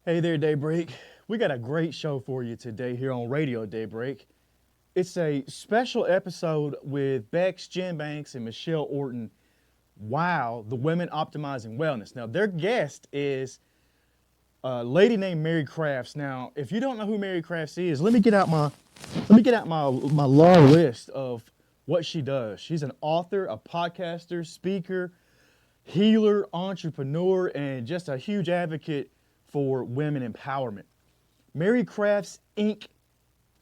Hey there, Daybreak. We got a great show for you today here on Radio Daybreak. It's a special episode with Becks, Jen Banks, and Michelle Orton. Wow, the Women Optimizing Wellness. Now, their guest is a lady named Mary Crafts. Now, if you don't know who Mary Crafts is, let me get out my long list of what she does. She's an author, a podcaster, speaker, healer, entrepreneur, and just a huge advocate for women empowerment. Mary Crafts Inc.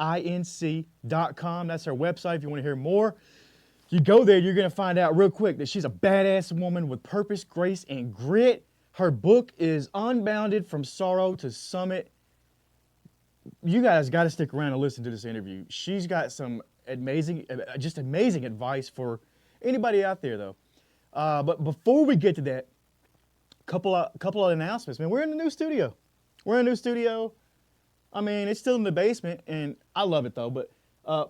Inc.com. That's her website if you want to hear more. You go there, you're going to find out real quick that she's a badass woman with purpose, grace, and grit. Her book is Unbounded, From Sorrow to Summit. You guys got to stick around and listen to this interview. She's got some amazing advice for anybody out there, though. But before we get to that, couple of announcements. Man, we're in a new studio. I mean, it's still in the basement, and I love it though. But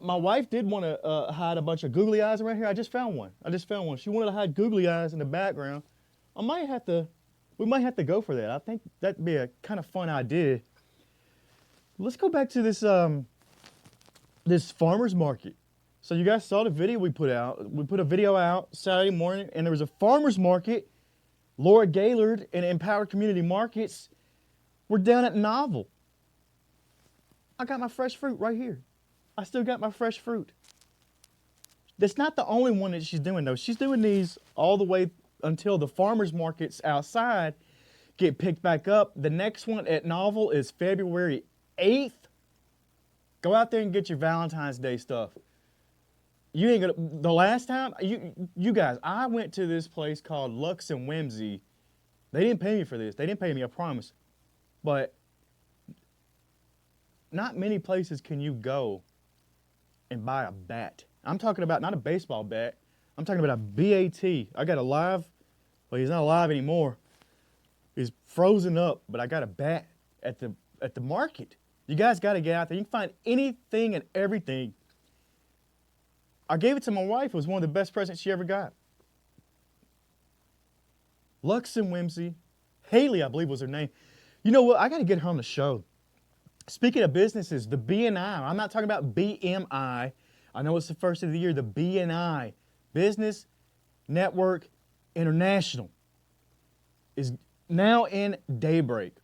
my wife did want to hide a bunch of googly eyes around here. I just found one. She wanted to hide googly eyes in the background. We might have to go for that. I think that'd be a kind of fun idea. Let's go back to this farmer's market. So you guys saw the video we put out. We put a video out Saturday morning, and there was a farmer's market. Laura Gaylord and Empowered Community Markets. We're down at Novel. I got my fresh fruit right here. I still got my fresh fruit. That's not the only one that she's doing, though. She's doing these all the way until the farmers markets outside get picked back up. The next one at Novel is February 8th. Go out there and get your Valentine's Day stuff. You ain't gonna. The last time, you guys, I went to this place called Lux and Whimsy. They didn't pay me for this. They didn't pay me, I promise. But not many places can you go and buy a bat. I'm talking about not a baseball bat. I'm talking about a BAT. I got a live. Well, he's not alive anymore. He's frozen up. But I got a bat at the market. You guys got to get out there. You can find anything and everything. I gave it to my wife. It was one of the best presents she ever got. Lux and Whimsy. Haley, I believe was her name. You know what? I got to get her on the show. Speaking of businesses, the BNI. I'm not talking about BMI. I know it's the first of the year. The BNI, Business Network International, is now in Daybreak.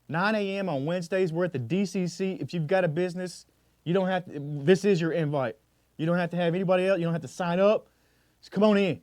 9 a.m. on Wednesdays. We're at the DCC. If you've got a business, you don't have to. This is your invite. You don't have to have anybody else. You don't have to sign up. Just come on in.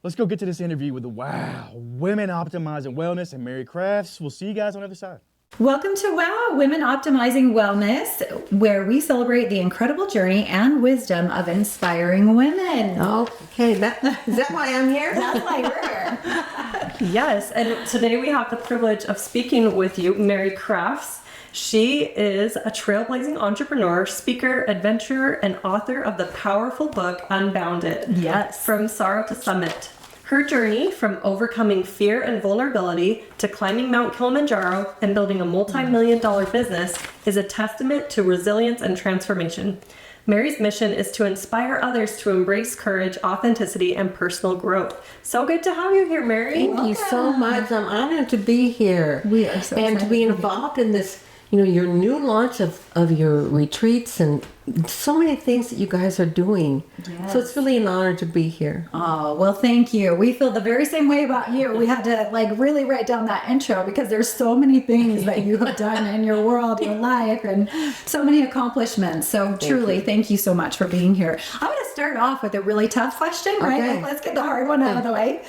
Let's go get to this interview with the Women Optimizing Wellness and Mary Crafts. We'll see you guys on the other side. Welcome to Women Optimizing Wellness, where we celebrate the incredible journey and wisdom of inspiring women. Okay, is that why I'm here? That's why we're here. Yes, and today we have the privilege of speaking with you, Mary Crafts. She is a trailblazing entrepreneur, speaker, adventurer, and author of the powerful book, Unbounded. Yes. From Sorrow to Summit. Her journey from overcoming fear and vulnerability to climbing Mount Kilimanjaro and building a multi-million-dollar business is a testament to resilience and transformation. Mary's mission is to inspire others to embrace courage, authenticity, and personal growth. So good to have you here, Mary. Thank you so much. I'm honored to be here. We are so and excited to be involved in this, your new launch of your retreats and so many things that you guys are doing. Yes. So it's really an honor to be here. Oh, well, thank you. We feel the very same way about you. We had to really write down that intro because there's so many things that you have done in your world, your life, and so many accomplishments. So truly, thank you so much for being here. I want to start off with a really tough question, right? Okay. Let's get the hard one out of the way.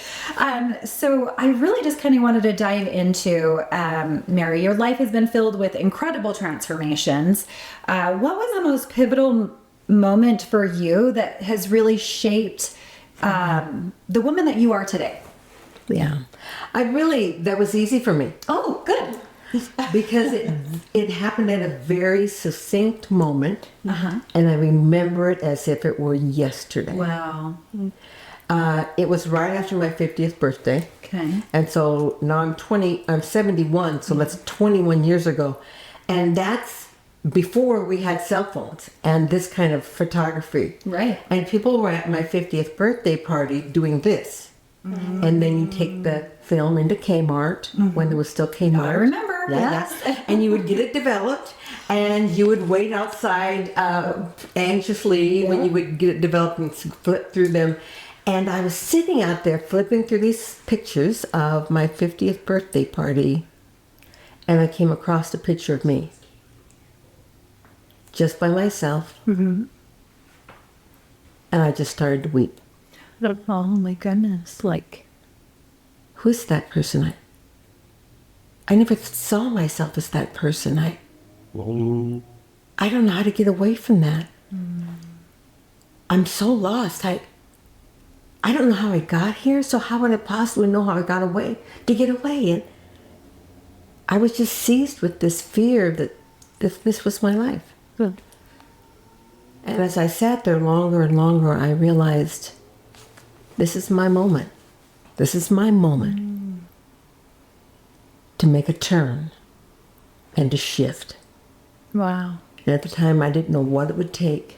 So I really just kind of wanted to dive into, Mary, your life has been filled with incredible transformations. What was the most pivotal moment for you that has really shaped the woman that you are today? Yeah. That was easy for me. Oh, good. Because it happened at a very succinct moment. Uh-huh. And I remember it as if it were yesterday. Wow. It was right after my 50th birthday. Okay. And so now I'm 71, so that's 21 years ago. And that's before we had cell phones and this kind of photography. Right. And people were at my 50th birthday party doing this. And then you take the film into Kmart when there was still Kmart. I remember, yes. And you would get it developed, and you would wait outside anxiously when you would get it developed and flip through them. And I was sitting out there flipping through these pictures of my 50th birthday party, and I came across a picture of me, just by myself, and I just started to weep. Oh my goodness. Like, who's that person? I never saw myself as that person. I don't know how to get away from that. I'm so lost. I don't know how I got here, so how would I possibly know how I got away, to get away? And I was just seized with this fear that this was my life. And as I sat there longer and longer, I realized this is my moment. This is my moment to make a turn and to shift. Wow. And at the time, I didn't know what it would take.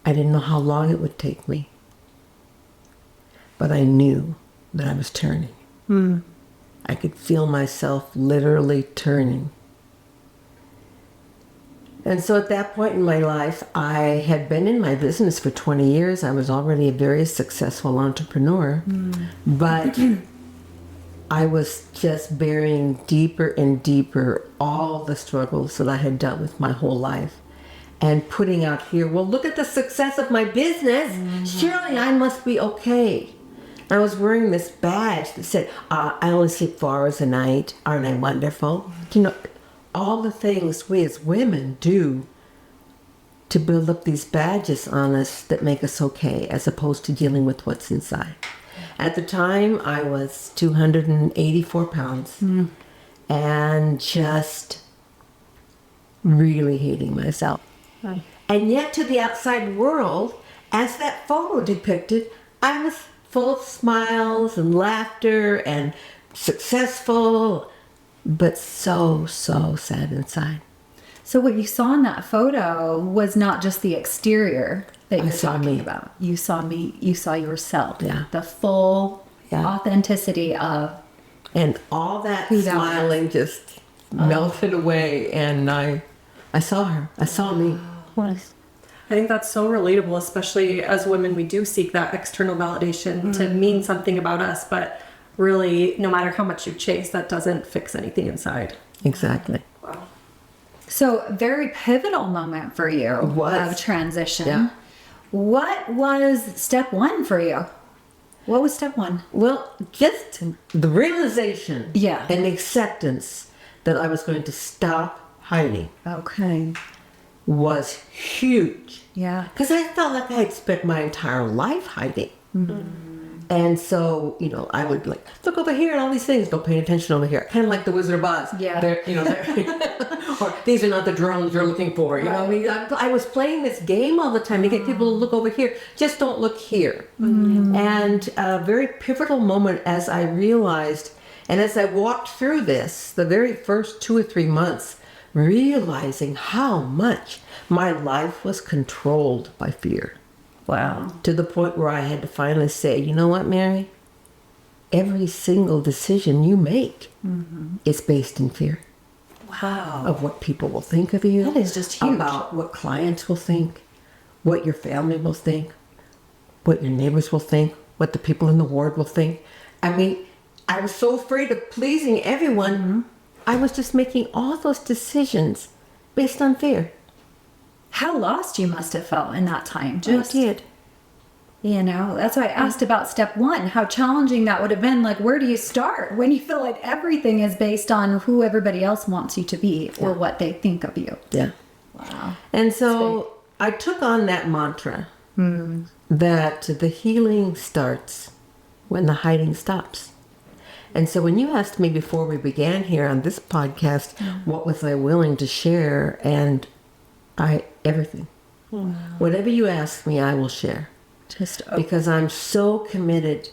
I didn't know how long it would take me. But I knew that I was turning. I could feel myself literally turning. And so at that point in my life, I had been in my business for 20 years. I was already a very successful entrepreneur. But I was just burying deeper and deeper all the struggles that I had dealt with my whole life. And putting out here, well, look at the success of my business. Surely I must be okay. I was wearing this badge that said, I only sleep 4 hours a night. Aren't I wonderful? You know, all the things we as women do to build up these badges on us that make us okay, as opposed to dealing with what's inside. At the time, I was 284 pounds and just really hating myself. And yet to the outside world, as that photo depicted, I was full of smiles and laughter and successful, but so sad inside. So what you saw in that photo was not just the exterior that you're talking about. You saw me, you saw yourself. Yeah. The full authenticity of... And all that smiling just melted away, and I saw her. I saw me. I think that's so relatable, especially as women. We do seek that external validation to mean something about us, but really, no matter how much you chase, that doesn't fix anything inside. Exactly. Wow. So, very pivotal moment for you of transition. Yeah. What was step one for you? What was step one? Well, just the realization Yeah. and the acceptance that I was going to stop hiding Okay. was huge. Yeah. Because I felt like I had spent my entire life hiding. And so, you know, I would like, look over here and all these things, don't pay attention over here. Kind of like the Wizard of Oz. Yeah. Or these are not the drones you're looking for. You know, I mean, I was playing this game all the time to get people to look over here. Just don't look here. And a very pivotal moment as I realized, and as I walked through this, the very first 2 or 3 months, realizing how much my life was controlled by fear. Wow. To the point where I had to finally say, you know what, Mary? Every single decision you make is based in fear. Wow. Of what people will think of you. That is just huge. About what clients will think, what your family will think, what your neighbors will think, what the people in the ward will think. I mean, I was so afraid of pleasing everyone. I was just making all those decisions based on fear. How lost you must have felt in that time. I did. You know, that's why I asked about step one, how challenging that would have been. Like, where do you start when you feel like everything is based on who everybody else wants you to be or what they think of you? Yeah. Wow. And so I took on that mantra that the healing starts when the hiding stops. And so when you asked me before we began here on this podcast, what was I willing to share? And everything. Whatever you ask me, I will share. Because I'm so committed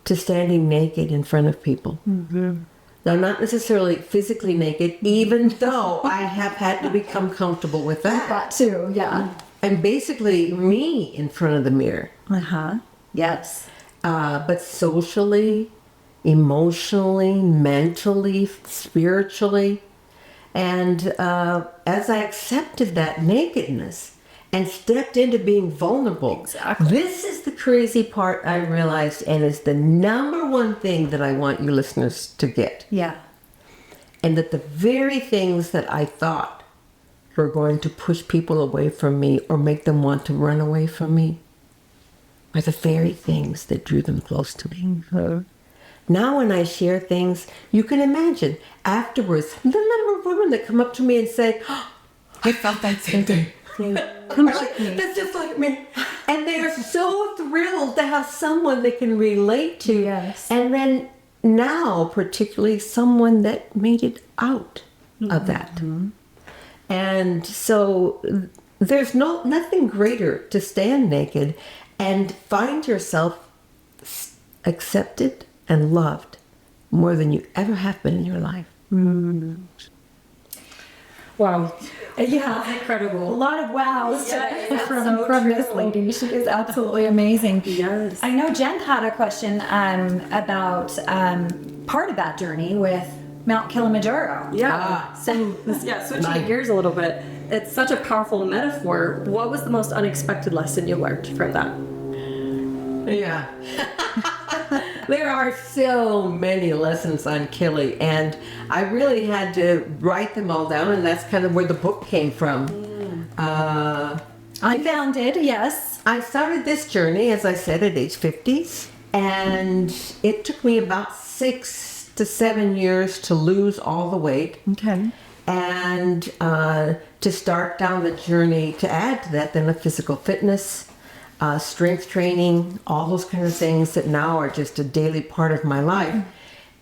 to standing naked in front of people. Now, not necessarily physically naked, even though I have had to become comfortable with that. That too, yeah. And basically me in front of the mirror. Yes. but socially, emotionally, mentally, spiritually. And as I accepted that nakedness and stepped into being vulnerable, Exactly. this is the crazy part I realized, and it's the number one thing that I want you listeners to get. Yeah. And that the very things that I thought were going to push people away from me or make them want to run away from me are the very things that drew them close to me. Now when I share things, you can imagine afterwards the number of women that come up to me and say, oh, I felt that same thing. That's just like me. And they are so thrilled to have someone they can relate to. Yes. And then now, particularly someone that made it out of that. And so there's nothing greater to stand naked and find yourself accepted and loved more than you ever have been in your life. Wow. Yeah. Incredible. A lot of wows from so this true. lady. She is absolutely amazing. Yes. I know Jen had a question about part of that journey with Mount Kilimanjaro. Yeah. So, switching gears a little bit, it's such a powerful metaphor. What was the most unexpected lesson you learned from that? Yeah. There are so many lessons on Kili, and I really had to write them all down, and that's kind of where the book came from. Unbounded, yes. I started this journey, as I said, at age 50, and it took me about 6 to 7 years to lose all the weight. Okay. And to start down the journey, to add to that, then the physical fitness, strength training, all those kind of things that now are just a daily part of my life.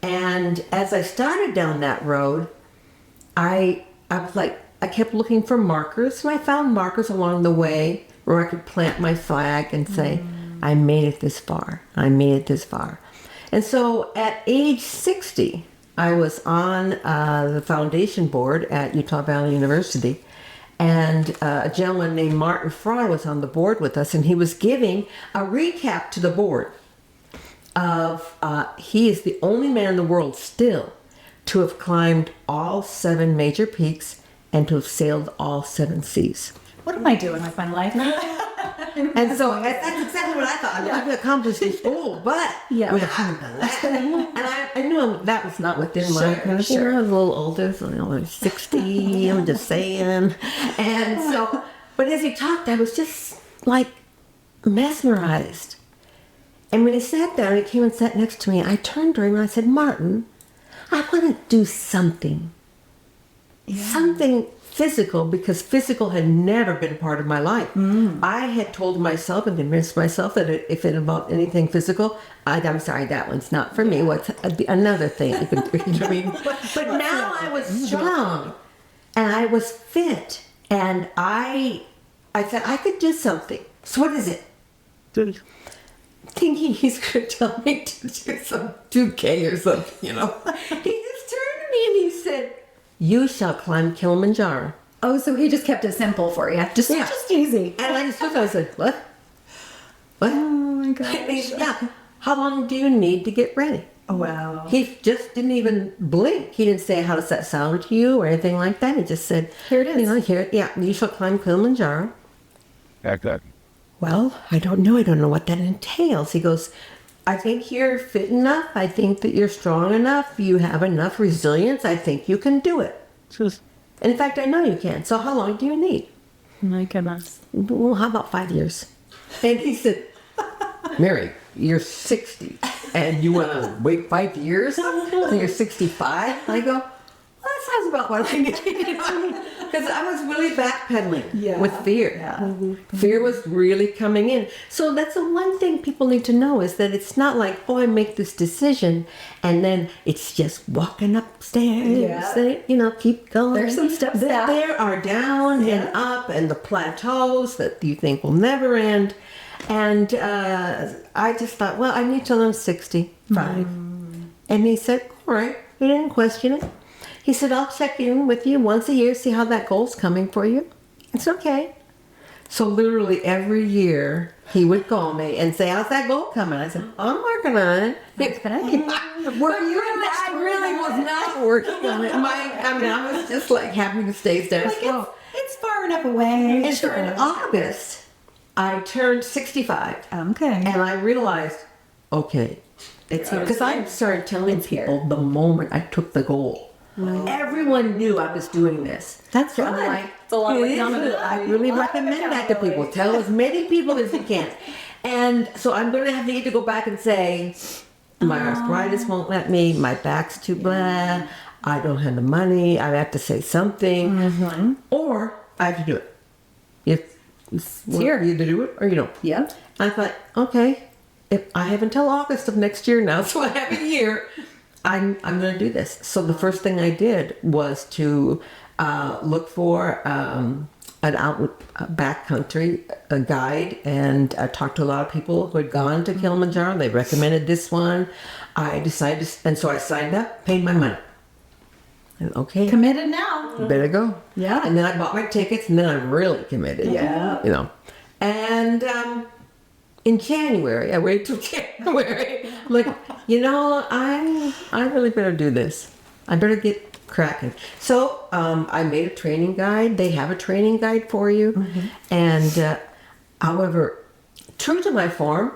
And as I started down that road, I was like, I kept looking for markers, and I found markers along the way where I could plant my flag and say, I made it this far. I made it this far. And so at age 60, I was on the foundation board at Utah Valley University. And a gentleman named Martin Fry was on the board with us, and he was giving a recap to the board of, he is the only man in the world still to have climbed all 7 major peaks and to have sailed all 7 seas. What am I doing with my life? And so that's exactly what I thought. I've accomplished this goal, but Yeah. I haven't done that. And I knew that was not within my kind of sure. I was a little older, so I was 60, I'm just saying. And so, but as he talked, I was just like mesmerized. And when he sat down, he came and sat next to me. I turned to him and I said, Martin, I want to do something. Something physical, because physical had never been part of my life. I had told myself and convinced myself that if it involved anything physical, I'm sorry, that one's not for me. What's another thing? You know, I mean, but now I was strong and I was fit, and I said I could do something. So what is it? Thinking he's going to tell me to do some 2K or something, you know. He just turned to me and he said, you shall climb Kilimanjaro. Oh, so he just kept it simple for you. Just easy. And I just looked and I said, what? What? Oh my gosh. And he said, yeah. How long do you need to get ready? Oh, wow. He just didn't even blink. He didn't say, how does that sound to you or anything like that. He just said, Here it is. You know, here, yeah, you shall climb Kilimanjaro. That. Well, I don't know. I don't know what that entails. He goes, I think you're fit enough. I think that you're strong enough. You have enough resilience. I think you can do it. And in fact, I know you can. So how long do you need? My goodness. Well, how about 5 years? And he said, Mary, you're 60 and you want to wait 5 years? And you're 65? I go, well, that sounds about what I need. Because I was really backpedaling with fear. Yeah. Fear was really coming in. So that's the one thing people need to know, is that it's not like, oh, I make this decision and then it's just walking upstairs. Yeah. You know, keep going. There's some steps back. There are down and up and the plateaus that you think will never end. And I just thought, well, I need till I'm 65. And he said, all right. He didn't question it. He said, I'll check in with you once a year, see how that goal's coming for you. It's okay. So literally every year he would call me and say, "How's that goal coming?" I said, "I'm working on it." I really was not working on it. I was just like having to stay there. It's far enough away. And so in August, I turned 65. Okay. And I realized, okay, it's because I started telling people the moment I took the goal. Everyone knew I was doing this. That's so I'm good. like, It's a lot of I really recommend that to people. Tell as many people as you can. And so I'm going to need to go back and say, my arthritis won't let me, my back's too blah, I don't have the money, I have to say something, or I have to do it. It's here. You either do it or you don't. Yeah. I thought, okay, if I have until August of next year now, so I have a year, I'm going to do this. So the first thing I did was to look for an backcountry guide and talked to a lot of people who had gone to Kilimanjaro. They recommended this one. I decided, and so I signed up, paid my money. And okay, Committed now. better go. Yeah. And then I bought my tickets, and then I really committed. Yeah. You know, and in January, I waited till January. I'm like, I really better do this. I better get cracking. So I made a training guide. They have a training guide for you. And however, true to my form,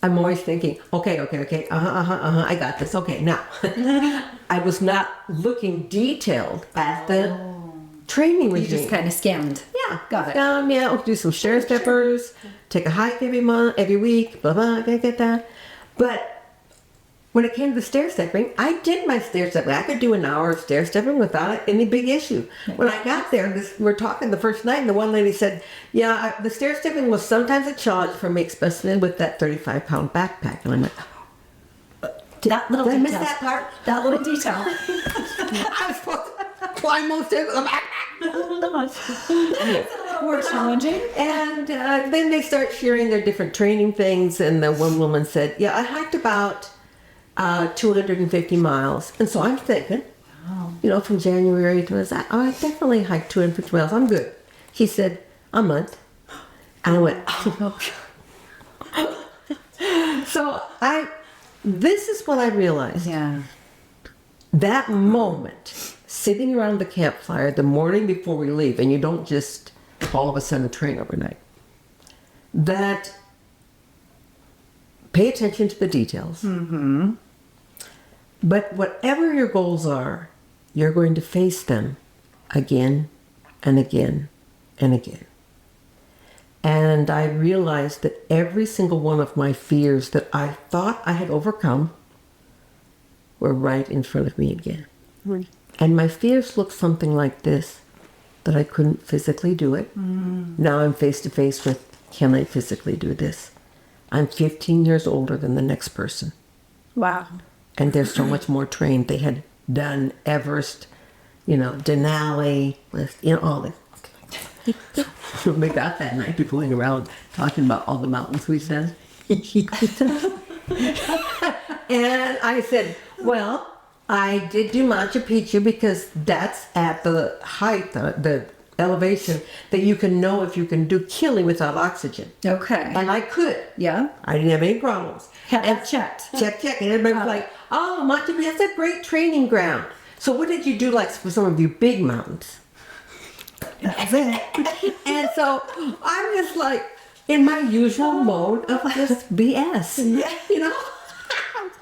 I'm always thinking, okay, I got this. Okay, now. I was not looking detailed at the training regime. You just kind of skimmed. Yeah, Got it. Yeah, I'll do some stair steppers, take a hike every month, every week, blah blah. Get that. But when it came to the stair stepping, I did my stair stepping. I could do an hour of stair stepping without any big issue. When I got there, we're talking the first night, and the one lady said, "Yeah, the stair stepping was sometimes a challenge for me, especially with that 35-pound backpack." And I'm like, That little did I miss detail. that part? That little detail. I was supposed to climb most of the backpack. It's a little more challenging. And then they start sharing their different training things. And the one woman said, "Yeah, I hiked about 250 miles." And so I'm thinking, from January to I definitely hiked 250 miles. I'm good. She said, "A month." And I went, "Oh." So this is what I realized. Yeah. That moment, sitting around the campfire the morning before we leave, and you don't just all of a sudden train overnight, that pay attention to the details. But whatever your goals are, you're going to face them again and again and again. And I realized that every single one of my fears that I thought I had overcome were right in front of me again. And my fears looked something like this, that I couldn't physically do it. Now I'm face to face with, can I physically do this? I'm 15 years older than the next person. Wow. And they're so much more trained. They had done Everest, Denali, all this. So we got that night going around talking about all the mountains we've done. And I said, well, I did do Machu Picchu because that's at the height, the elevation that you can know if you can do Kili without oxygen. Okay. And I could. Yeah. I didn't have any problems. And checked. Check. And everybody was like, "Oh, Machu Picchu, that's a great training ground." So what did you do for some of you big mountains? That's it. And so I'm just like in my usual mode of just BS,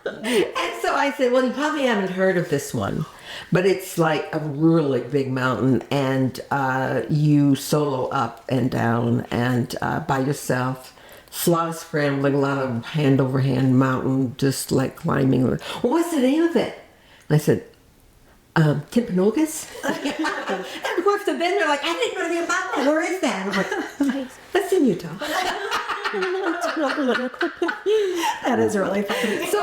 And so I said, "Well, you probably haven't heard of this one, but it's like a really big mountain, and you solo up and down and by yourself. It's a lot of scrambling, a lot of hand over hand mountain, just like climbing. Well, what's the name of it?" And I said, Timpanogos? And of course, then they're like, "I didn't know anything about that. Where is that?" I'm like, "That's in Utah." That is really funny. So,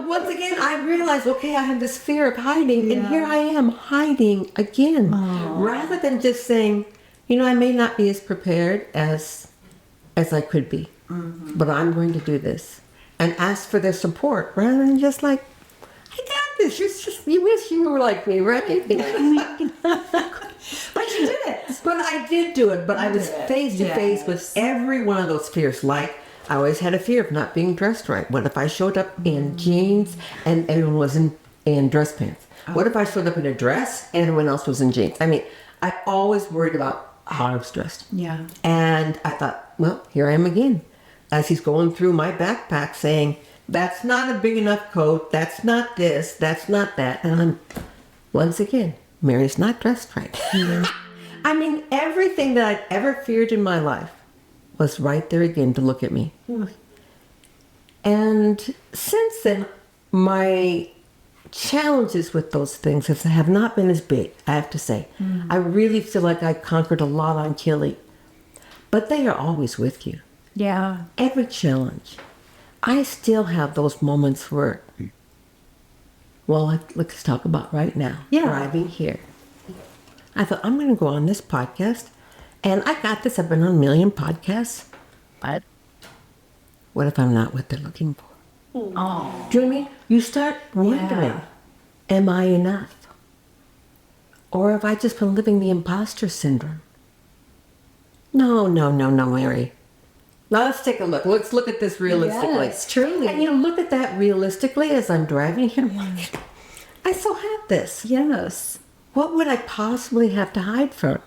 once again, I realized, okay, I have this fear of hiding, and here I am hiding again. Rather than just saying, I may not be as prepared as I could be, but I'm going to do this. And ask for their support, rather than just like, "I got this. You wish you were like me, right?" But you did it. But I did do it, but I was face to face with every one of those fears. Like, I always had a fear of not being dressed right. What if I showed up in jeans and everyone was in dress pants? What if I showed up in a dress and everyone else was in jeans? I mean, I always worried about how I was dressed. Yeah. And I thought, well, here I am again. As he's going through my backpack saying, that's not a big enough coat, that's not this, that's not that. And I'm, once again, Mary's not dressed right. I mean, everything that I'd ever feared in my life was right there again to look at me. And since then, my challenges with those things have not been as big, I have to say. I really feel like I conquered a lot on Kili. But they are always with you. Yeah. Every challenge. I still have those moments where, well, let's talk about right now. Yeah. Driving here. I thought, I'm going to go on this podcast. And I got this. I've been on a million podcasts. But what if I'm not what they're looking for? Oh. Do you know what I mean? You start wondering, am I enough? Or have I just been living the imposter syndrome? No, Mary. Now let's take a look. Let's look at this realistically. Yes, truly. And you look at that realistically as I'm driving here. I still have this. Yes. What would I possibly have to hide from?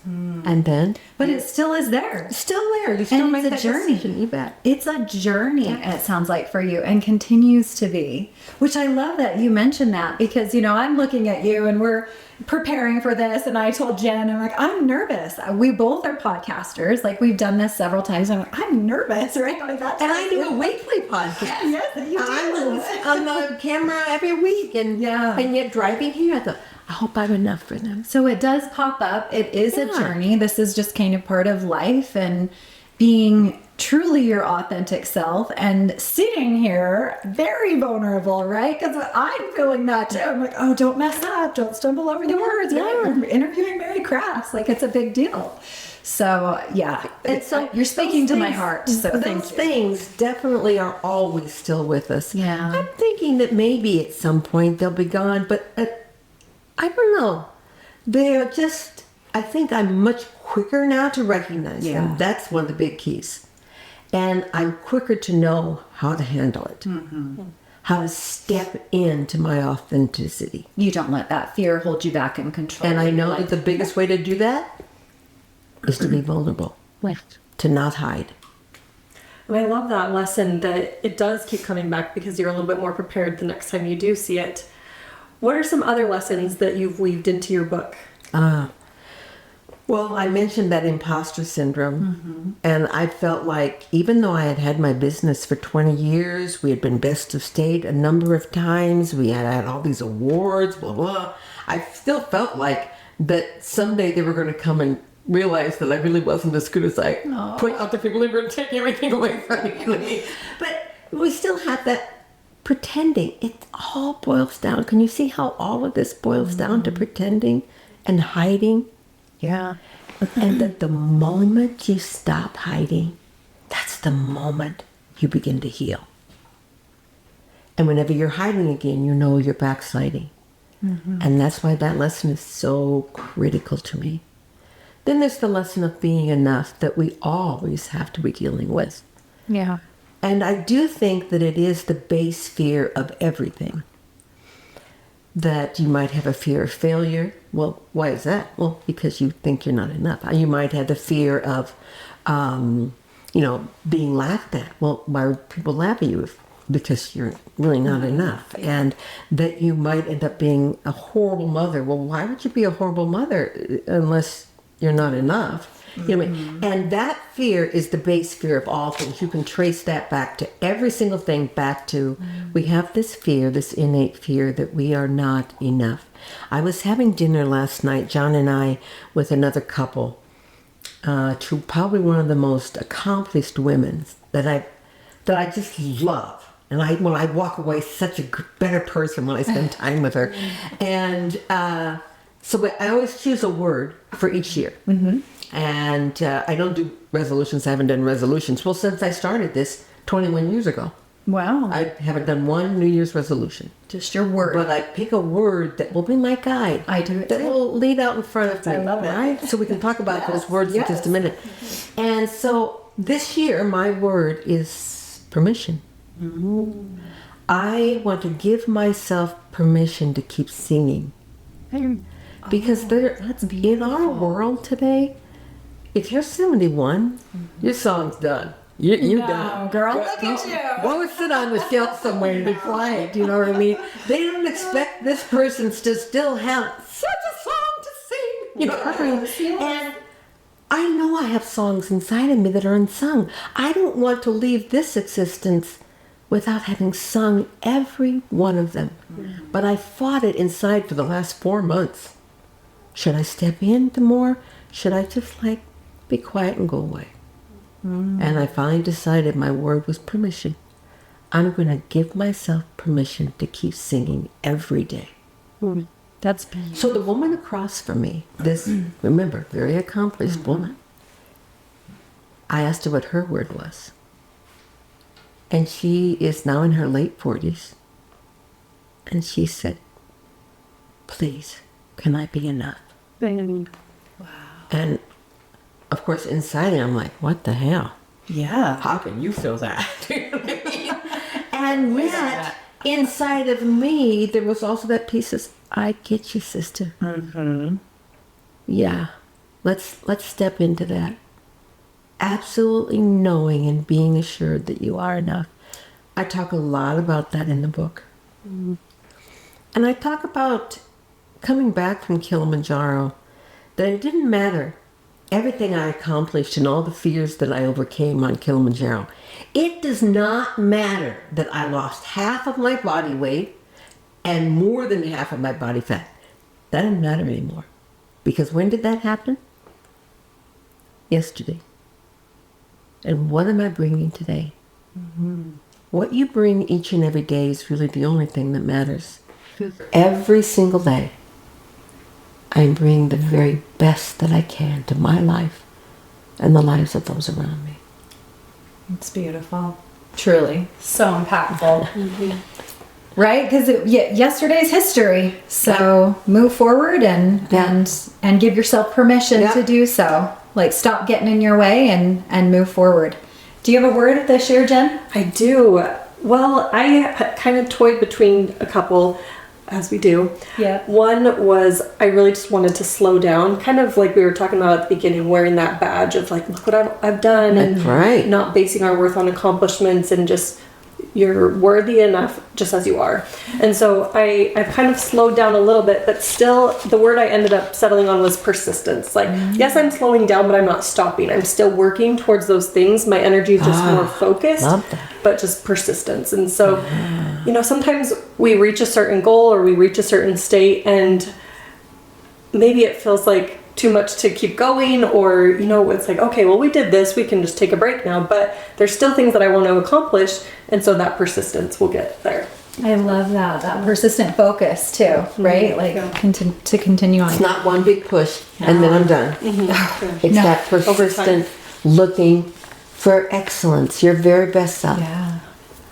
And then, But it still is there. it's still there. You still And make it's that a journey. decision. You bet. It's a journey, it sounds like, for you, and continues to be. Which I love that you mentioned that, because, you know, I'm looking at you and we're preparing for this, and I told Jen, I'm like, I'm nervous. We both are podcasters. Like, we've done this several times. I'm like, I'm nervous, right? Like, that's And I do a weekly podcast. Yes, you do. I'm on the camera every week, and yet driving here, I thought, I hope I'm enough for them. So it does pop up. It is a Yeah. journey. This is just kind of part of life and being truly your authentic self and sitting here very vulnerable, right? Because I'm feeling that too. I'm like, oh, don't mess up. Don't stumble over the words. Yeah. Right? You're interviewing Mary Crafts. Like, it's a big deal. So, yeah. And so you're speaking those to my things- heart. So those thank you. things definitely are always still with us. Yeah. I'm thinking that maybe at some point they'll be gone, but I don't know. They're just, I think I'm much quicker now to recognize them. That's one of the big keys. And I'm quicker to know how to handle it. How to step into my authenticity. You don't let that fear hold you back and control. And I know your that the life. biggest way to do that is to be vulnerable. To not hide. And I love that lesson that it does keep coming back because you're a little bit more prepared the next time you do see it. What are some other lessons that you've weaved into your book? Well, I mentioned that imposter syndrome, and I felt like even though I had had my business for 20 years, we had been best of state a number of times, we had had all these awards, blah, blah, I still felt like that someday they were going to come and realize that I really wasn't as good as I point out to people who were going to take everything away from me. But we still have that pretending. It all boils down. Can you see how all of this boils down to pretending and hiding? Yeah. And that the moment you stop hiding, that's the moment you begin to heal. And whenever you're hiding again, you know you're backsliding. And that's why that lesson is so critical to me. Then there's the lesson of being enough that we always have to be dealing with. Yeah. And I do think that it is the base fear of everything. That you might have a fear of failure. Well, why is that? Well, because you think you're not enough. You might have the fear of, being laughed at. Well, why would people laugh at you? Because you're really not enough. And that you might end up being a horrible mother. Well, why would you be a horrible mother unless you're not enough? You know what I mean? And that fear is the base fear of all things. You can trace that back to every single thing, back to we have this fear, this innate fear that we are not enough. I was having dinner last night, John and I, with another couple, to probably one of the most accomplished women that I just love. And I walk away such a better person when I spend time with her. And so I always choose a word for each year. And I don't do resolutions. I haven't done resolutions. Well, since I started this 21 years ago. Wow. I haven't done one New Year's resolution. Just your word. But I pick a word that will be my guide. I do it That too. will lead out in front of me. I love it. Right? So we can talk about those words in just a minute. And so this year, my word is permission. I want to give myself permission to keep singing. Because in our world today, if you're 71, your song's done. You're done. Girl, look at you. Go sit on the shelf somewhere and be quiet, you know what I mean? They don't expect this person to still have such a song to sing, you know what I mean? And I know I have songs inside of me that are unsung. I don't want to leave this existence without having sung every one of them. But I fought it inside for the last 4 months. Should I step into more? Should I just be quiet and go away? And I finally decided my word was permission. I'm going to give myself permission to keep singing every day. That's beautiful. So the woman across from me, this, remember, very accomplished woman, I asked her what her word was. And she is now in her late 40s. And she said, please, can I be enough? Wow. And of course, inside me, I'm like, what the hell? Yeah. How can you feel that? And yet, inside of me, there was also that piece of, I get you, sister. Yeah, let's step into that. Absolutely knowing and being assured that you are enough. I talk a lot about that in the book. And I talk about coming back from Kilimanjaro, that it didn't matter everything I accomplished and all the fears that I overcame on Kilimanjaro. It does not matter that I lost half of my body weight and more than half of my body fat. That doesn't matter anymore. Because when did that happen? Yesterday. And what am I bringing today? What you bring each and every day is really the only thing that matters. Every single day, I'm bringing the very best that I can to my life and the lives of those around me. It's beautiful. Truly. So impactful. Right? Because yesterday's history. So move forward and give yourself permission to do so. Stop getting in your way and move forward. Do you have a word this year, Jen? I do. Well, I kind of toyed between a couple, as we do. Yeah. One was I really just wanted to slow down, kind of like we were talking about at the beginning, wearing that badge of look what I've done, and not basing our worth on accomplishments, and just you're worthy enough just as you are. And so I've kind of slowed down a little bit, but still the word I ended up settling on was persistence. Yes, I'm slowing down, but I'm not stopping. I'm still working towards those things. My energy is just more focused, but just persistence. And so, sometimes we reach a certain goal or we reach a certain state, and maybe it feels like too much to keep going, or it's okay, well, we did this, we can just take a break now, but there's still things that I want to accomplish, and so that persistence will get there. I love that persistent focus too, right? To continue on. It's not one big push and then I'm done. It's that persistent looking for excellence, your very best self. Yeah.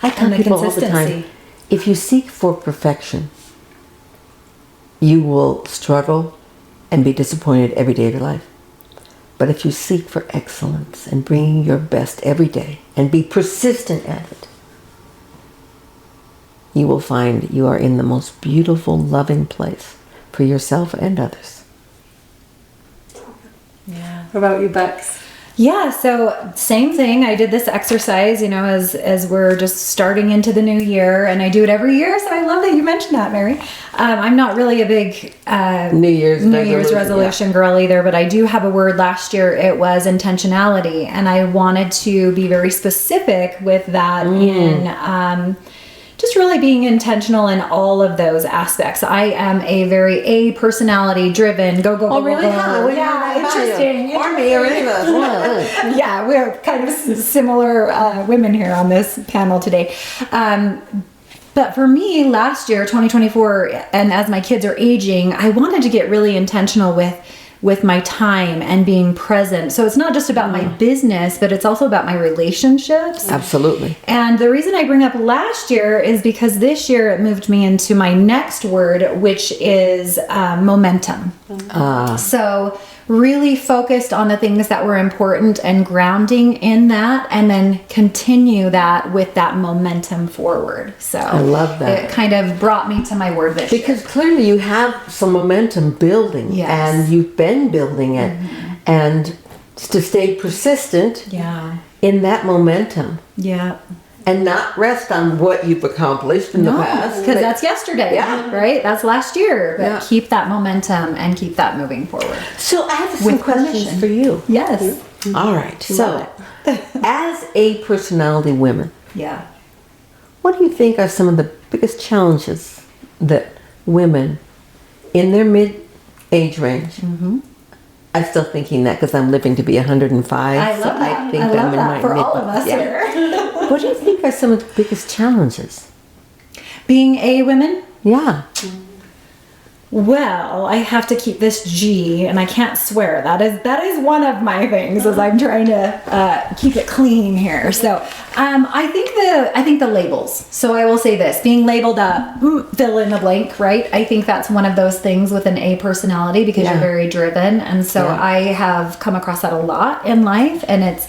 I tell people all the time, if you seek for perfection, you will struggle and be disappointed every day of your life. But if you seek for excellence and bringing your best every day and be persistent at it, you will find you are in the most beautiful, loving place for yourself and others. Yeah. What about you, Becks? Yeah, so same thing. I did this exercise, as we're just starting into the new year, and I do it every year. So I love that you mentioned that, Mary. I'm not really a big New Year's resolution girl either, but I do have a word. Last year it was intentionality, and I wanted to be very specific with that in just really being intentional in all of those aspects. I am a very personality driven, go. Oh, really? Go. Yeah, interesting. Or me or any of us. Yeah, we're kind of similar women here on this panel today. But for me, last year, 2024, and as my kids are aging, I wanted to get really intentional with with my time and being present. So it's not just about my business, but it's also about my relationships. Absolutely. And the reason I bring up last year is because this year it moved me into my next word, which is momentum. So really focused on the things that were important and grounding in that, and then continue that with that momentum forward. So I love that. It kind of brought me to my word this year. Because clearly you have some momentum building, Yes. and you've been building it, and to stay persistent Yeah. in that momentum Yeah. and not rest on what you've accomplished in the past. because that's yesterday, right? That's last year. But Yeah. keep that momentum and keep that moving forward. So I have some With questions permission. for you. Yes. All right. Love So, as a personality woman, Yeah. what do you think are some of the biggest challenges that women in their mid-age range? I'm still thinking that because I'm living to be 105. I love so that. I think I love I'm in that my for all of midlife. us here. What do you think are some of the biggest challenges? Being a woman, Yeah. well, I have to keep this G, and I can't swear. That is one of my things, as I'm trying to keep it clean here. So, I think the labels. So I will say this: being labeled fill in the blank, right? I think that's one of those things with an A personality because you're very driven, and so I have come across that a lot in life, and it's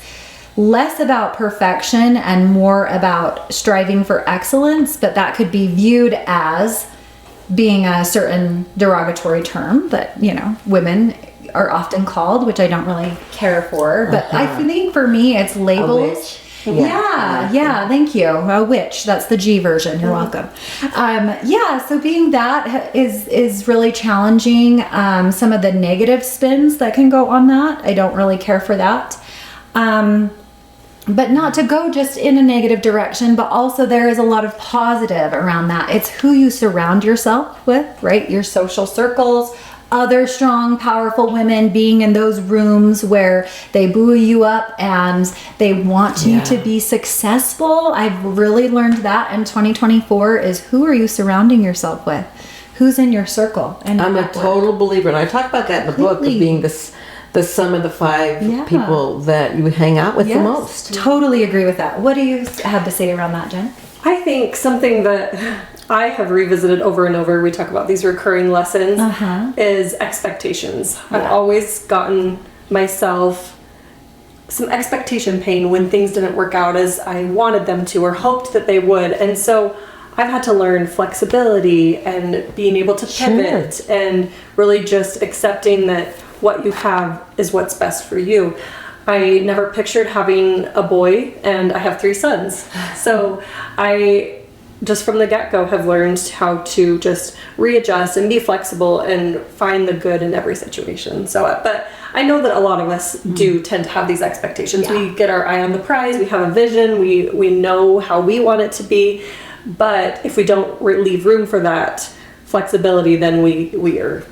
less about perfection and more about striving for excellence. But that could be viewed as being a certain derogatory term that, women are often called, which I don't really care for. But I think for me, it's labels. Yeah, thank you. A witch. That's the G version. You're welcome. So being that is really challenging. Some of the negative spins that can go on that, I don't really care for that. But not to go just in a negative direction, but also there is a lot of positive around that. It's who you surround yourself with, right? Your social circles, other strong, powerful women, being in those rooms where they buoy you up and they want you to be successful. I've really learned that in 2024 is who are you surrounding yourself with? Who's in your circle? And I'm a total believer, and I talk about that in the book, of being the sum of the five people that you hang out with the most. Totally agree with that. What do you have to say around that, Jen? I think something that I have revisited over and over, we talk about these recurring lessons, is expectations. I've always gotten myself some expectation pain when things didn't work out as I wanted them to or hoped that they would. And so I've had to learn flexibility and being able to pivot and really just accepting that what you have is what's best for you. I never pictured having a boy, and I have 3 sons. So I just from the get-go have learned how to just readjust and be flexible and find the good in every situation. So, but I know that a lot of us do tend to have these expectations. We get our eye on the prize, we have a vision, we know how we want it to be, but if we don't leave room for that flexibility, then we are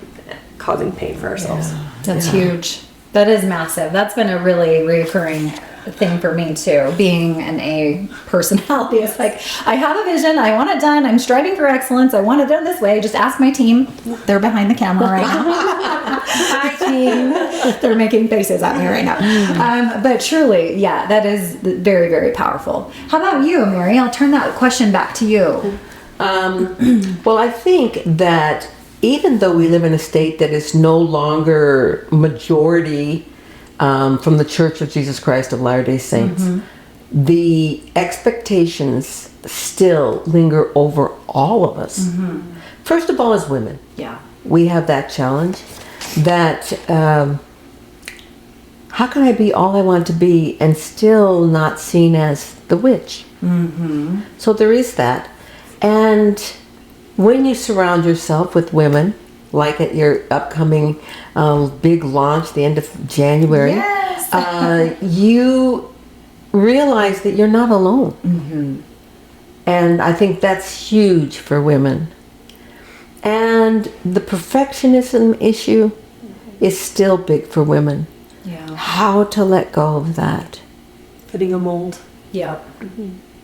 causing pain for ourselves. That's huge. That is massive. That's been a really recurring thing for me too. Being an A personality, it's like I have a vision, I want it done, I'm striving for excellence, I want it done this way. Just ask my team. They're behind the camera right now. Hi team. They're making faces at me right now. But truly, that is very, very powerful. How about you, Mary? I'll turn that question back to you. Well, I think that even though we live in a state that is no longer majority from the Church of Jesus Christ of Latter-day Saints, the expectations still linger over all of us. First of all, as women, we have that challenge that how can I be all I want to be and still not seen as the witch? So there is that. And when you surround yourself with women, like at your upcoming big launch, the end of January, you realize that you're not alone. And I think that's huge for women. And the perfectionism issue is still big for women. How to let go of that. Fitting a mold.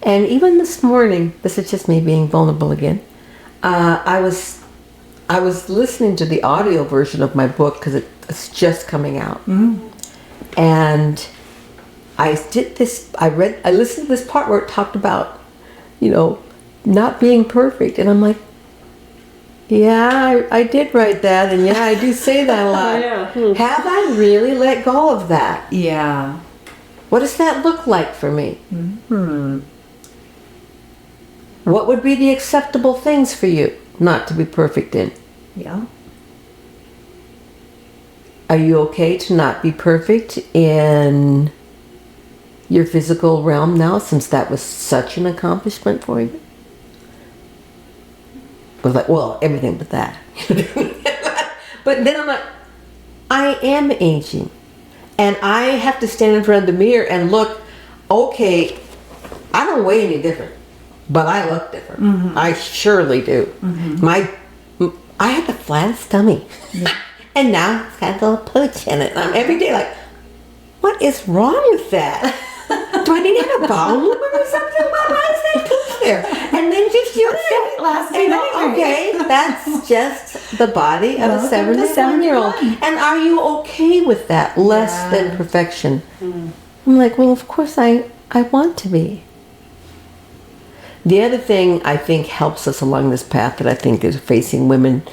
And even this morning, this is just me being vulnerable again, I was listening to the audio version of my book because It's just coming out. And I did this, I listened to this part where it talked about, not being perfect. And I'm like, yeah, I did write that. And yeah, I do say that a lot. Have I really let go of that? Yeah. What does that look like for me? What would be the acceptable things for you not to be perfect in? Yeah. Are you okay to not be perfect in your physical realm now, since that was such an accomplishment for you? I was like, well, everything but that. But then I'm like, I am aging. And I have to stand in front of the mirror and look, okay, I don't weigh any different, but I look different. I surely do. I had the flattest tummy. And now it's got a little pooch in it. And I'm every day like, what is wrong with that? Do I need to have a bowel movement or something? Why is that pooch there? And then just you say, last and okay, that's just the body of a 77-year-old. And are you okay with that? Less than perfection. I'm like, well, of course I want to be. The other thing I think helps us along this path that I think is facing women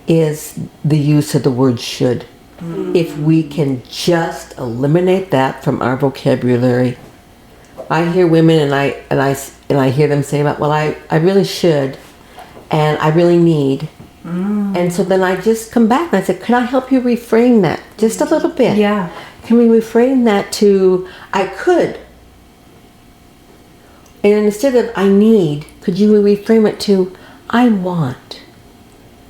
is the use of the word should. If we can just eliminate that from our vocabulary. I hear women and I hear them say about, well, I really should and I really need. And so then I just come back and I said, can I help you reframe that just a little bit? Yeah. Can we reframe that to I could? And instead of I need, could you reframe it to I want?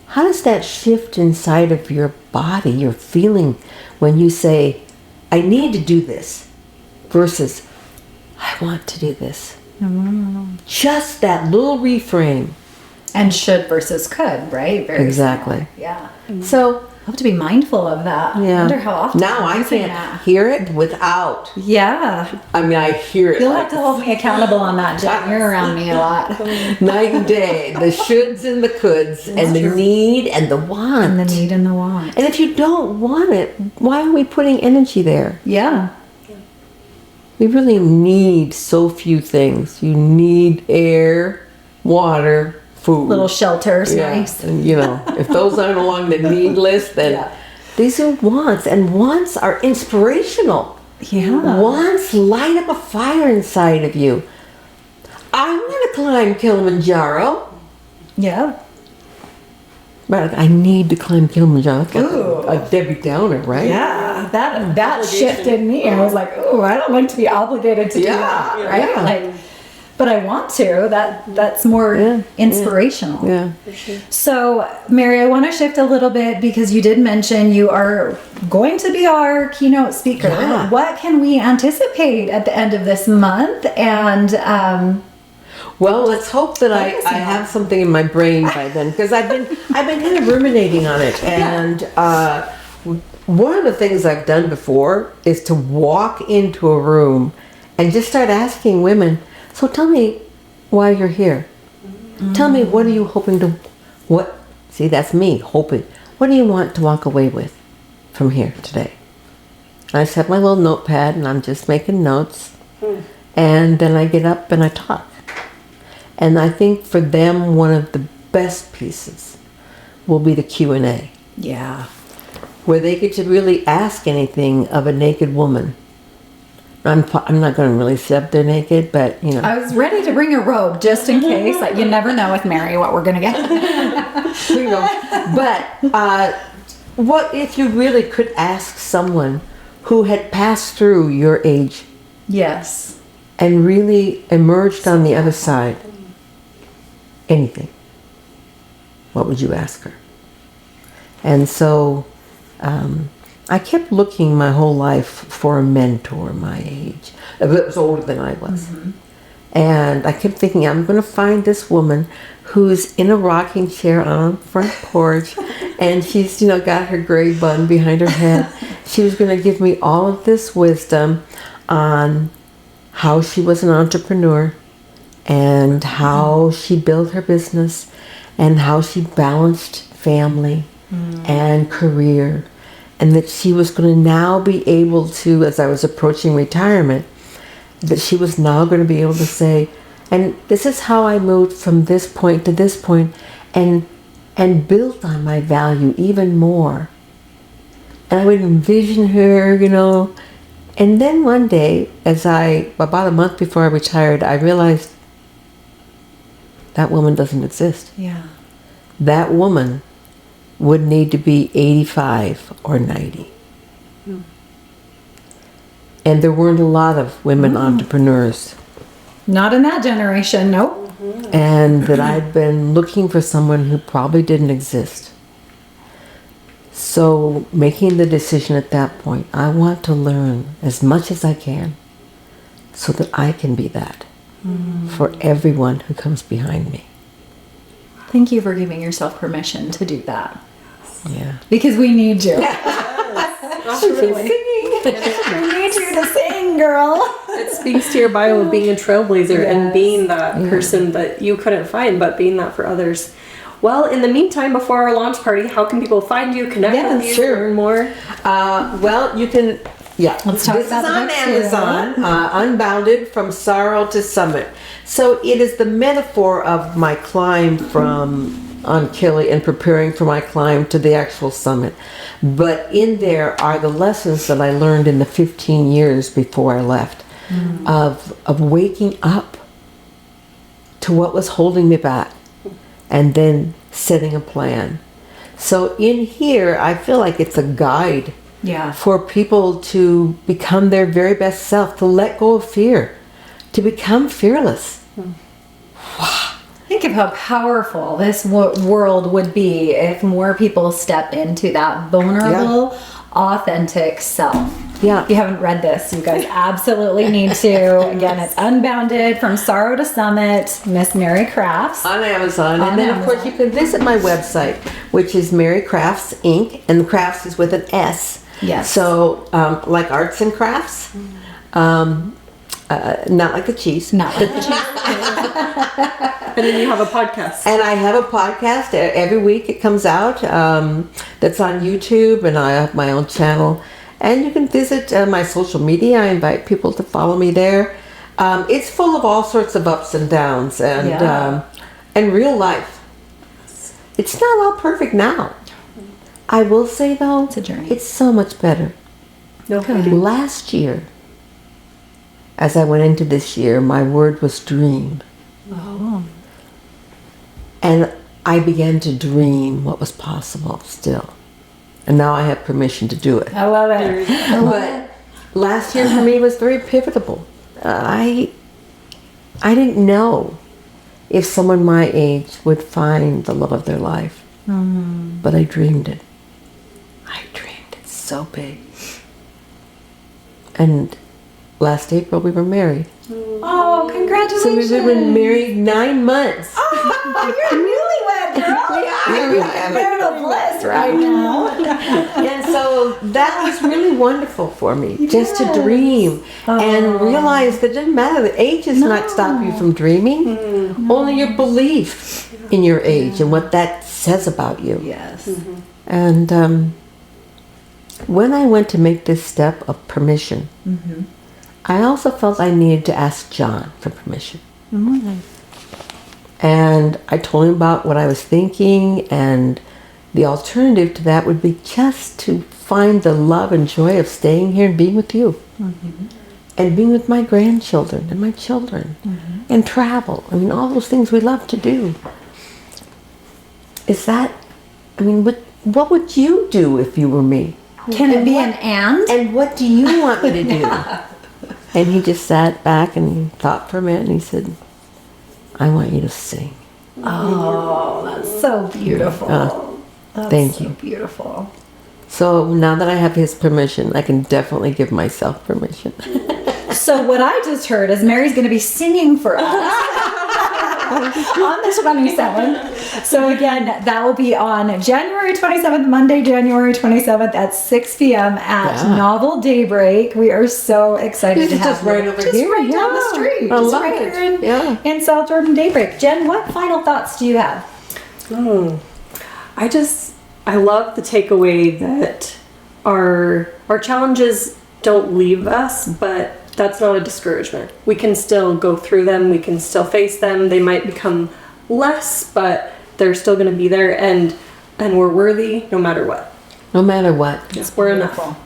How does that shift inside of your body, your feeling, when you say, I need to do this, versus I want to do this? Just that little reframe. And should versus could, right? Very Exactly. small. Yeah. So, I have to be mindful of that. I wonder how often now I'm I using can't that. hear it without. Yeah. I mean, I hear it. You'll like have to hold me accountable on that, Jen. You're around me a lot. night and day. The shoulds and the coulds, and the need and the want. And the need and the want. And if you don't want it, why are we putting energy there? Yeah. We really need so few things. You need air, water, food. Little shelters, Yeah. nice. And if those aren't along the need list, then these are wants. And wants are inspirational. Yeah. Wants light up a fire inside of you. I want to climb Kilimanjaro. Yeah. But I need to climb Kilimanjaro. That's like Ooh. a Debbie Downer, right? Yeah. That shifted me. I was like, oh, I don't like to be obligated to do that. Right? Yeah. Like, but I want to. That's more inspirational. Yeah. So, Mary, I want to shift a little bit because you did mention you are going to be our keynote speaker. Yeah. What can we anticipate at the end of this month? And Well, let's hope that I have something in my brain by then, because I've been kind of ruminating on it. And one of the things I've done before is to walk into a room and just start asking women, so tell me why you're here. Tell me, what are you hoping to, see, that's me, hoping. What do you want to walk away with from here today? I just have my little notepad and I'm just making notes. And then I get up and I talk. And I think for them, one of the best pieces will be the Q&A, yeah. where they get to really ask anything of a naked woman. I'm not going to really sit up there naked, but I was ready to bring a robe just in case. Like, you never know with Mary what we're going to get. But what if you really could ask someone who had passed through your age Yes. and really emerged on the other side? Anything. What would you ask her? And so I kept looking my whole life for a mentor my age, that was older than I was. And I kept thinking, I'm going to find this woman who's in a rocking chair on a front porch, and she's, got her gray bun behind her head. She was going to give me all of this wisdom on how she was an entrepreneur and how she built her business and how she balanced family and career and that she was going to now be able to, as I was approaching retirement, that she was now going to be able to say, and this is how I moved from this point to this point, and built on my value even more. And I would envision her, you know. And then one day, about a month before I retired, I realized that woman doesn't exist. Yeah. That woman would need to be 85 or 90. And there weren't a lot of women entrepreneurs. Not in that generation, nope. And that I'd been looking for someone who probably didn't exist. So making the decision at that point, I want to learn as much as I can so that I can be that for everyone who comes behind me. Thank you for giving yourself permission to do that. Yeah. Because we need you. Absolutely. We need you to sing, girl. It speaks to your bio of being a trailblazer and being that person that you couldn't find, but being that for others. Well, in the meantime, before our launch party, how can people find you, connect with you, sure. learn more? Well, you can, Let's talk this about is the on Becks Amazon, Unbounded, From Sorrow to Summit. So it is the metaphor of my climb from Kili and preparing for my climb to the actual summit. But in there are the lessons that I learned in the 15 years before I left of waking up to what was holding me back and then setting a plan. So in here, I feel like it's a guide for people to become their very best self, to let go of fear, to become fearless. Think of how powerful this world would be if more people step into that vulnerable, authentic self. Yeah. If you haven't read this, you guys absolutely need to. Again, it's Unbounded, From Sorrow to Summit, Miss Mary Crafts. On Amazon. On And then, of Amazon. course, you can visit my website, which is Mary Crafts Inc. And the crafts is with an S. Yes. So, like arts and crafts. Not like the cheese. Not like the And then you have a podcast. And I have a podcast every week. It comes out. That's on YouTube, and I have my own channel. And you can visit my social media. I invite people to follow me there. It's full of all sorts of ups and downs and real life. It's not all perfect now. I will say though, It's a journey. It's so much better. No Last year, as I went into this year, my word was dream. Oh. And I began to dream what was possible still. And now I have permission to do it. I love it. But last year for me was very pivotal. I didn't know if someone my age would find the love of their life. But I dreamed it. I dreamed it so big. And last April we were married. Oh, So congratulations. we've been married 9 months. Oh, you're a newlywed girl. You're marital bliss right now. And so that was really wonderful for me, just to dream and realize that it doesn't matter. The age does not stop you from dreaming, only your belief in your age and what that says about you. Yes. And when I went to make this step of permission, I also felt I needed to ask John for permission. And I told him about what I was thinking, and the alternative to that would be just to find the love and joy of staying here and being with you. And being with my grandchildren and my children. And travel. I mean, all those things we love to do. Is that, I mean, what would you do if you were me? Can it be an and? And what do you want me to do? And he just sat back and he thought for a minute and he said, I want you to sing. Oh, that's so beautiful. That's thank so you. beautiful. So now that I have his permission, I can definitely give myself permission. So what I just heard is Mary's going to be singing for us on the 27th. So again, that will be on January 27th, Monday, January 27th at 6 p.m. at Novel Daybreak. We are so excited This to is have just right you. over Just here, right down the yeah. street. I Just love right it. here in South Jordan Daybreak. Jen, what final thoughts do you have? I love the takeaway that our challenges don't leave us, but that's not a discouragement. We can still go through them. We can still face them. They might become less, but they're still going to be there, and we're worthy no matter what. No matter what. Yes, we're enough.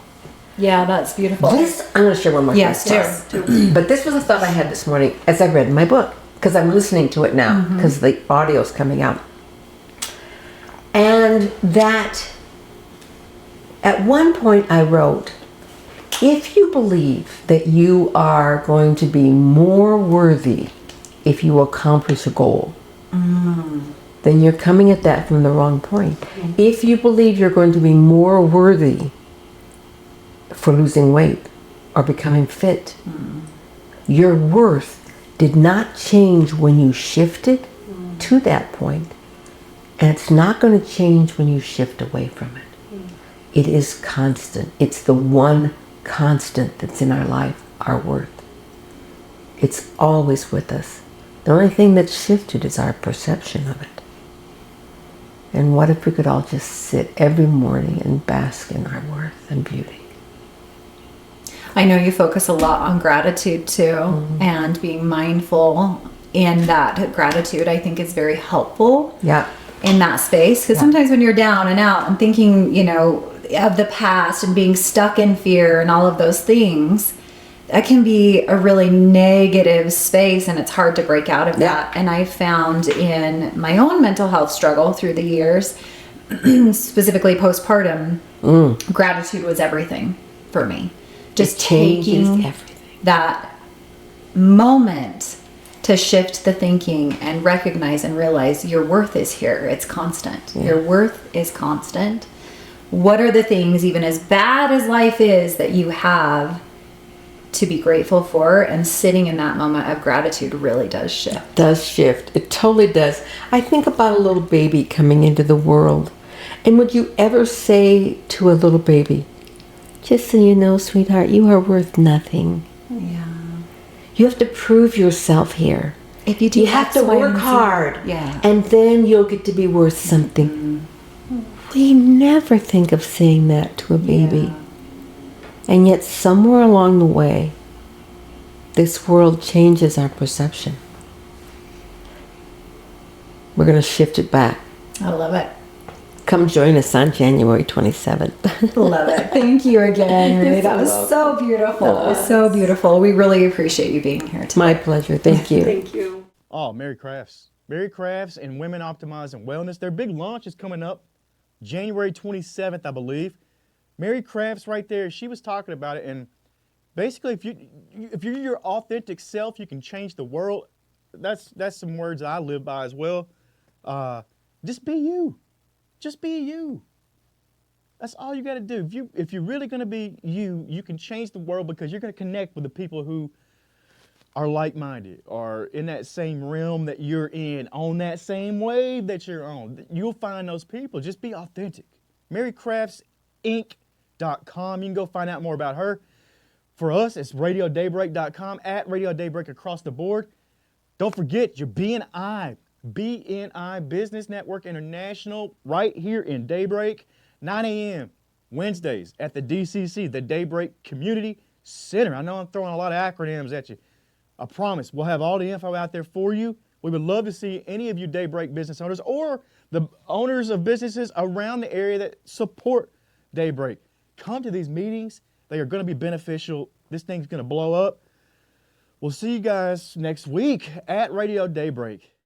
Yeah, that's beautiful. This, I'm going to share one more Yes, thing. too. But this was a thought I had this morning as I read my book, because I'm listening to it now, because the audio's coming out. And that at one point I wrote, if you believe that you are going to be more worthy if you accomplish a goal, then you're coming at that from the wrong point. If you believe you're going to be more worthy for losing weight or becoming fit, your worth did not change when you shifted to that point, and it's not going to change when you shift away from it. It is constant. It's the one constant that's in our life, our worth. It's always with us. The only thing that's shifted is our perception of it. And what if we could all just sit every morning and bask in our worth and beauty? I know you focus a lot on gratitude too, and being mindful in that gratitude, I think, is very helpful. Yeah. In that space, because sometimes when you're down and out and thinking, of the past and being stuck in fear and all of those things, that can be a really negative space, and it's hard to break out of that. And I found in my own mental health struggle through the years, specifically postpartum, gratitude was everything for me. Just taking everything. That moment to shift the thinking and recognize and realize your worth is here. It's constant. Your worth is constant. What are the things, even as bad as life is, that you have to be grateful for? And sitting in that moment of gratitude really does shift. It does shift. It totally does. I think about a little baby coming into the world. And would you ever say to a little baby, just so you know, sweetheart, you are worth nothing. Yeah. You have to prove yourself here. If you do, You have to X, Y, work and Z. hard. Yeah. And then you'll get to be worth something. We never think of saying that to a baby. Yeah. And yet somewhere along the way, this world changes our perception. We're going to shift it back. I love it. Come join us on January 27th. Love it. Thank you again, Renee. That was so beautiful. It was so beautiful. We really appreciate you being here today. My pleasure. Thank you. Thank you. Oh, Mary Crafts. Mary Crafts and Women Optimizing Wellness. Their big launch is coming up January 27th, I believe. Mary Crafts right there, she was talking about it. And basically, if you're your authentic self, you can change the world. That's some words I live by as well. Just be you. Just be you. That's all you got to do. If you're really going to be you, you can change the world, because you're going to connect with the people who are like-minded, or in that same realm that you're in, on that same wave that you're on. You'll find those people. Just be authentic. MaryCraftsInc.com. You can go find out more about her. For us, it's RadioDaybreak.com, at Radio Daybreak across the board. Don't forget your BNI Business Network International, right here in Daybreak, 9 a.m. Wednesdays at the DCC, the Daybreak Community Center. I know I'm throwing a lot of acronyms at you. I promise we'll have all the info out there for you. We would love to see any of you Daybreak business owners or the owners of businesses around the area that support Daybreak. Come to these meetings. They are going to be beneficial. This thing's going to blow up. We'll see you guys next week at Radio Daybreak.